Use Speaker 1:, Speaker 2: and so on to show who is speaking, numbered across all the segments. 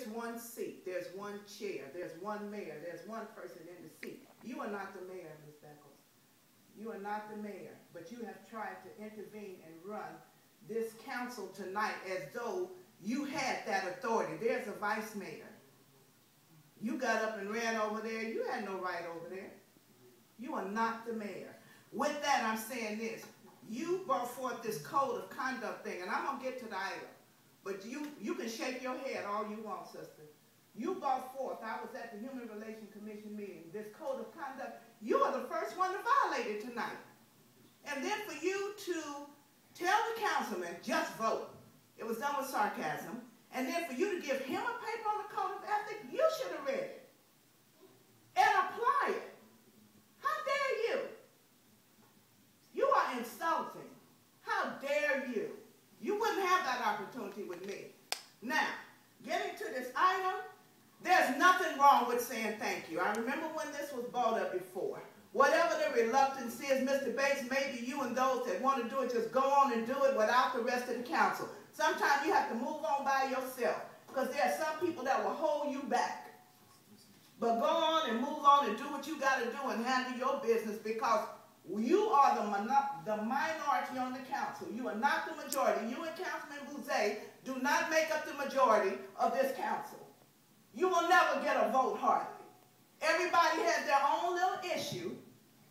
Speaker 1: There's one seat, there's one chair, there's one mayor, there's one person in the seat. You are not the mayor, Ms. Beckles. You are not the mayor, but you have tried to intervene and run this council tonight as though you had that authority. There's a vice mayor. You got up and ran over there. You had no right over there. You are not the mayor. With that, I'm saying this. You brought forth this code of conduct thing, and I'm going to get to the item. But you can shake your head all you want, sister. You brought forth, I was at the Human Relations Commission meeting, this code of conduct. You are the first one to violate it tonight. And then for you to tell the councilman, just vote. It was done with sarcasm. And then for you to give him a paper on the code of ethics, you should have read it. And apply it. How dare you? You are insulting. How dare you? You wouldn't have that opportunity with me. Now, getting to this item, there's nothing wrong with saying thank you. I remember when this was brought up before. Whatever the reluctance is, Mr. Bates, maybe you and those that want to do it, just go on and do it without the rest of the council. Sometimes you have to move on by yourself because there are some people that will hold you back. But go on and move on and do what you got to do and handle your business because you are the minority on the council. You are not the majority. You and Councilman Booze do not make up the majority of this council. You will never get a vote hardly. Everybody has their own little issue,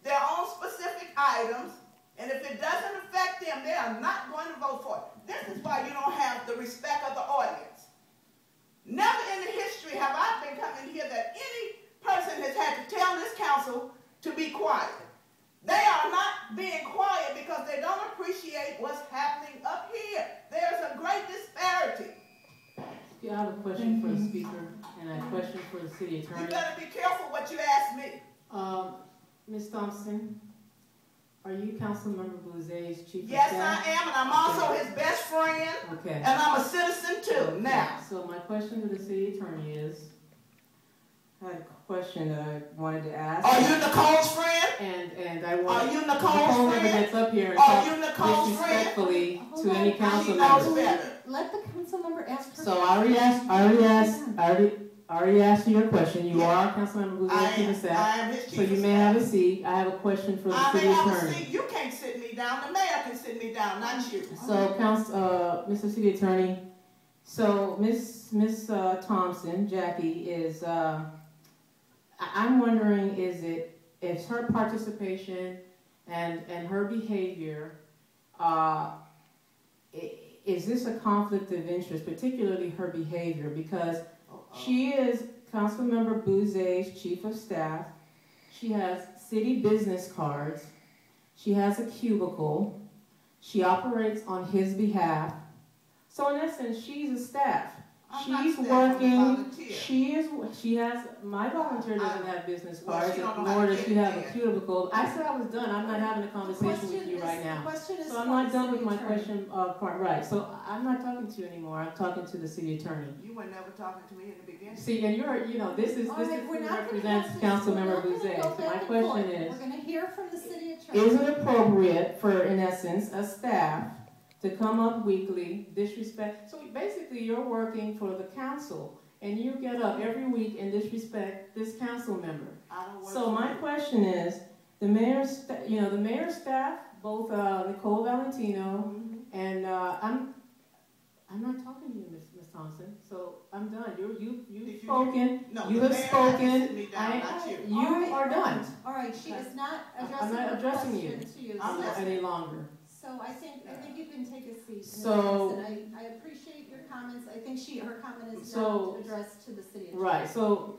Speaker 1: their own specific items, and if it doesn't affect them, they are not going to vote for it. This is why you don't have the respect of the audience. Never in the history have I been coming here that any person has had to tell this council to be quiet. They are not being quiet because they don't appreciate what's happening up here. There's a great disparity.
Speaker 2: Yeah, I have a question for the speaker and a question for the city attorney.
Speaker 1: You better be careful what you ask me.
Speaker 2: Ms. Thompson, are you Councilmember Bouzet's chief of
Speaker 1: yes,
Speaker 2: staff?
Speaker 1: I am, and I'm also his best friend.
Speaker 2: Okay.
Speaker 1: And I'm a citizen too.
Speaker 2: Okay.
Speaker 1: Now.
Speaker 2: So my question to the city attorney is, I had a question that I wanted to ask.
Speaker 1: Are you Nicole's friend?
Speaker 2: And I want.
Speaker 1: Are you Nicole's friend?
Speaker 2: Gets up here and
Speaker 1: are you Nicole's
Speaker 2: disrespectfully
Speaker 3: friend?
Speaker 2: to any council member.
Speaker 3: Let the council member ask her.
Speaker 2: So I already asked you your question. You are Councilmember Bouzet's chief of staff.
Speaker 1: I am his chief
Speaker 2: so you may have a seat. I have a question for the city attorney.
Speaker 1: You can't sit me down. The mayor can sit me down, not you.
Speaker 2: So, Mr. City Attorney, so Miss Thompson, Jackie, is. I'm wondering, is her participation and her behavior, is this a conflict of interest, particularly her behavior? Because she is Councilmember Bouzet's chief of staff. She has city business cards. She has a cubicle. She operates on his behalf. So in essence, she's a staff. She's working. She has. My volunteer doesn't have business cards, nor does she have a cubicle. I said I was done. I'm not having a conversation with you right now. So I'm not done with my question part. Right. So I'm not talking to you anymore. I'm talking to the city attorney.
Speaker 1: You were never talking to me in the beginning.
Speaker 2: See, and this is who represents Councilmember Bouze. So my question is,
Speaker 3: we're going to hear from the city attorney.
Speaker 2: Is it appropriate for, in essence, a staff to come up weekly, disrespect? So basically you're working for the council and you get up every week and disrespect this council member. So my question is, the mayor's staff, both Nicole Valentino and I'm not talking to you, Ms. Thompson. So I'm done. You've spoken.
Speaker 1: No,
Speaker 2: you have spoken.
Speaker 3: You
Speaker 2: are done.
Speaker 3: All right. She is not addressing.
Speaker 2: I'm not addressing you
Speaker 3: to you
Speaker 2: any longer.
Speaker 3: So I think you can take a seat.
Speaker 2: So
Speaker 3: and I appreciate your comments. I think her comment is not addressed to the city attorney.
Speaker 2: Right. So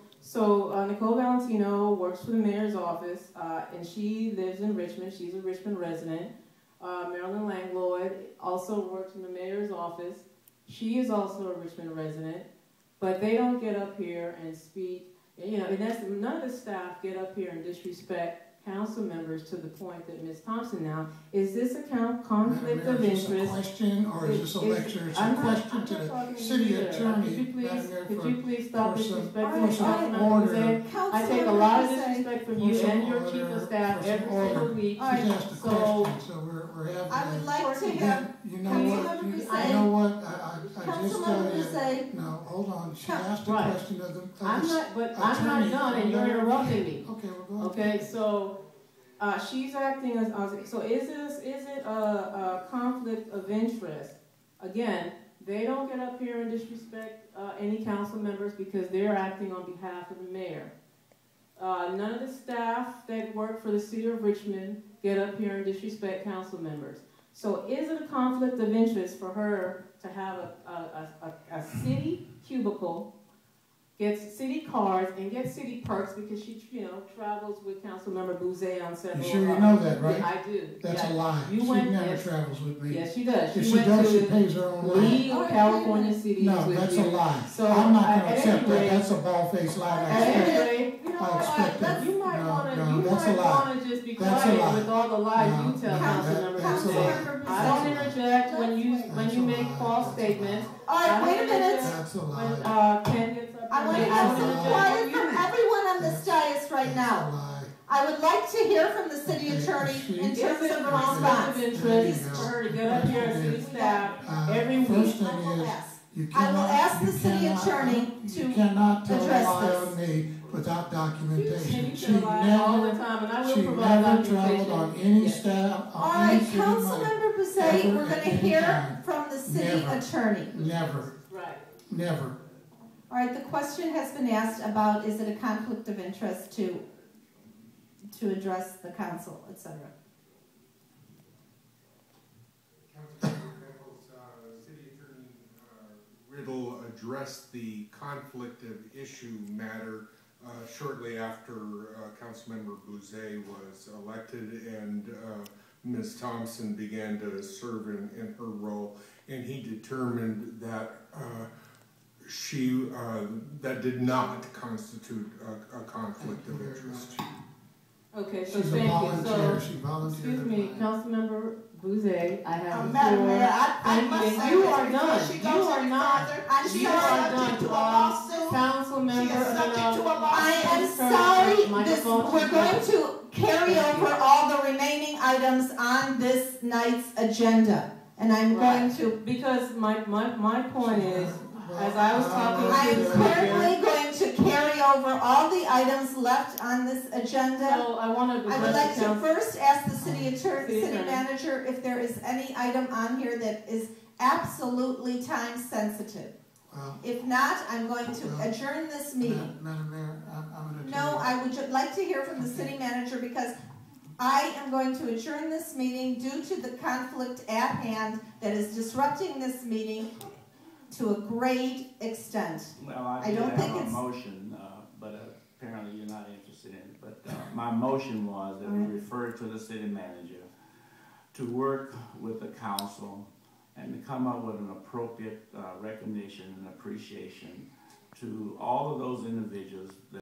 Speaker 2: Nicole Valentino works for the mayor's office, and she lives in Richmond. She's a Richmond resident. Marilyn Langloyd also works in the mayor's office. She is also a Richmond resident, but they don't get up here and speak. In essence, none of the staff get up here and disrespect council members to the point that Ms. Thompson now, is this a conflict of
Speaker 4: Is this a
Speaker 2: interest?
Speaker 4: question or is this a lecture? It's a question to the city attorney.
Speaker 2: Could you please stop disrespecting
Speaker 4: for some
Speaker 2: Councilmember
Speaker 4: order.
Speaker 2: Booze? I take a lot of disrespect from you and your chief of staff every single week.
Speaker 4: She's asked a
Speaker 2: So
Speaker 4: question, so we're having.
Speaker 3: I would like to have
Speaker 4: You know what? You know what? I just tell you. No, hold on. She asked a question of the.
Speaker 2: I'm not done, and you're interrupting me.
Speaker 4: Okay, we're going.
Speaker 2: Okay, so she's acting as so is it a conflict of interest? Again, they don't get up here and disrespect any council members because they're acting on behalf of the mayor. None of the staff that work for the city of Richmond get up here and disrespect council members. So is it a conflict of interest for her to have a city cubicle, gets city cards, and gets city perks because she, travels with Councilmember Booze on several.
Speaker 4: You sure you know that, right?
Speaker 2: Yeah, I do.
Speaker 4: That's a lie. She never travels with me.
Speaker 2: Yes, she does.
Speaker 4: If
Speaker 2: She
Speaker 4: she
Speaker 2: went
Speaker 4: does,
Speaker 2: to
Speaker 4: she pays her own
Speaker 2: League
Speaker 4: way.
Speaker 2: of California Cities.
Speaker 4: No,
Speaker 2: with
Speaker 4: that's
Speaker 2: you.
Speaker 4: a lie.
Speaker 2: So
Speaker 4: I'm not going to
Speaker 2: at
Speaker 4: accept
Speaker 2: any
Speaker 4: that.
Speaker 2: rate-
Speaker 4: That's a bald-faced lie.
Speaker 2: At any rate,
Speaker 4: I expect that.
Speaker 2: you might
Speaker 4: that's a lie.
Speaker 2: want to just be
Speaker 4: That's a lie.
Speaker 2: quiet with all the lies
Speaker 4: No,
Speaker 2: you tell
Speaker 4: no,
Speaker 2: Councilmember
Speaker 4: that's a
Speaker 2: Booze.
Speaker 4: lie.
Speaker 2: I don't interject when you make false statements.
Speaker 3: All right, wait a minute.
Speaker 4: That's a
Speaker 2: When
Speaker 4: lie.
Speaker 2: Ken gets up
Speaker 3: I want to
Speaker 2: there,
Speaker 3: get
Speaker 2: don't
Speaker 3: some
Speaker 2: interject
Speaker 3: quiet
Speaker 2: when you-
Speaker 3: from everyone on this dais right
Speaker 4: That's a
Speaker 3: now.
Speaker 4: lie.
Speaker 3: I would like to hear from the city attorney in
Speaker 2: Is
Speaker 3: terms
Speaker 2: it
Speaker 3: of
Speaker 2: a
Speaker 3: a
Speaker 2: conflict of
Speaker 3: response.
Speaker 2: interest for her to get up here and city staff every week?
Speaker 4: First thing
Speaker 3: I will
Speaker 4: is,
Speaker 3: ask.
Speaker 4: you
Speaker 3: I will
Speaker 4: cannot,
Speaker 3: ask the
Speaker 4: you
Speaker 3: city
Speaker 4: cannot-
Speaker 3: attorney
Speaker 4: you
Speaker 3: to
Speaker 4: cannot tell a
Speaker 3: address
Speaker 4: lie
Speaker 3: this.
Speaker 4: on me without documentation.
Speaker 2: You
Speaker 4: She
Speaker 2: tell lies all the
Speaker 4: never,
Speaker 2: time, and I will
Speaker 4: she
Speaker 2: provide
Speaker 4: never
Speaker 2: documentation.
Speaker 4: traveled on any
Speaker 2: Yes.
Speaker 4: staff,
Speaker 3: All
Speaker 4: on
Speaker 3: right,
Speaker 4: any city money.
Speaker 3: Councilmember Bousse,
Speaker 4: Ever
Speaker 3: we're going
Speaker 4: at
Speaker 3: to
Speaker 4: any
Speaker 3: hear
Speaker 4: time.
Speaker 3: from the city
Speaker 4: Never.
Speaker 3: attorney.
Speaker 4: Never,
Speaker 2: Right.
Speaker 4: never.
Speaker 3: All right, the question has been asked about, is it a conflict of interest to address the council, et cetera?
Speaker 5: City Attorney Riddle addressed the conflict of issue matter shortly after Councilmember Bouze was elected and Ms. Thompson began to serve in her role, and he determined that that did not constitute a conflict of interest.
Speaker 2: Okay, so
Speaker 4: She's a
Speaker 2: thank you.
Speaker 4: volunteer,
Speaker 2: So,
Speaker 4: she volunteered.
Speaker 2: excuse me, Councilmember Bouze, I have the
Speaker 1: Madam
Speaker 2: floor.
Speaker 1: Mayor, I
Speaker 2: Thank
Speaker 1: must
Speaker 2: you.
Speaker 1: say
Speaker 2: You
Speaker 1: this
Speaker 2: are
Speaker 1: before
Speaker 2: done.
Speaker 1: she
Speaker 2: You
Speaker 1: goes
Speaker 2: are
Speaker 1: any
Speaker 2: not.
Speaker 1: further.
Speaker 3: I'm
Speaker 1: She
Speaker 2: You
Speaker 1: is
Speaker 3: sorry.
Speaker 2: are
Speaker 1: subject to a
Speaker 2: done.
Speaker 1: lawsuit.
Speaker 2: Council
Speaker 1: She
Speaker 2: member,
Speaker 1: is subject to a lawsuit.
Speaker 3: I am
Speaker 2: Sir,
Speaker 3: sorry,
Speaker 2: microphone
Speaker 3: we're
Speaker 2: to
Speaker 3: going
Speaker 2: you.
Speaker 3: to carry over all the remaining items on this night's agenda. And I'm going to,
Speaker 2: Because my point is, as I was talking
Speaker 3: I am
Speaker 2: to the
Speaker 3: currently going to carry over all the items left on this agenda.
Speaker 2: so I want to
Speaker 3: I would
Speaker 2: address
Speaker 3: like
Speaker 2: the
Speaker 3: to
Speaker 2: council.
Speaker 3: first ask the city attorney,
Speaker 2: City
Speaker 3: city
Speaker 2: attorney.
Speaker 3: manager, if there is any item on here that is absolutely time sensitive.
Speaker 4: Well,
Speaker 3: If not, I'm going to adjourn this meeting.
Speaker 4: Madam Mayor, I'm going to
Speaker 3: No, I would like to hear from the city manager because I am going to adjourn this meeting due to the conflict at hand that is disrupting this meeting to a great extent.
Speaker 6: Well, I
Speaker 3: I
Speaker 6: did
Speaker 3: don't
Speaker 6: have
Speaker 3: think
Speaker 6: a
Speaker 3: it's-
Speaker 6: motion, but apparently you're not interested in it. But my motion was that we refer to the city manager to work with the council and to come up with an appropriate recognition and appreciation to all of those individuals that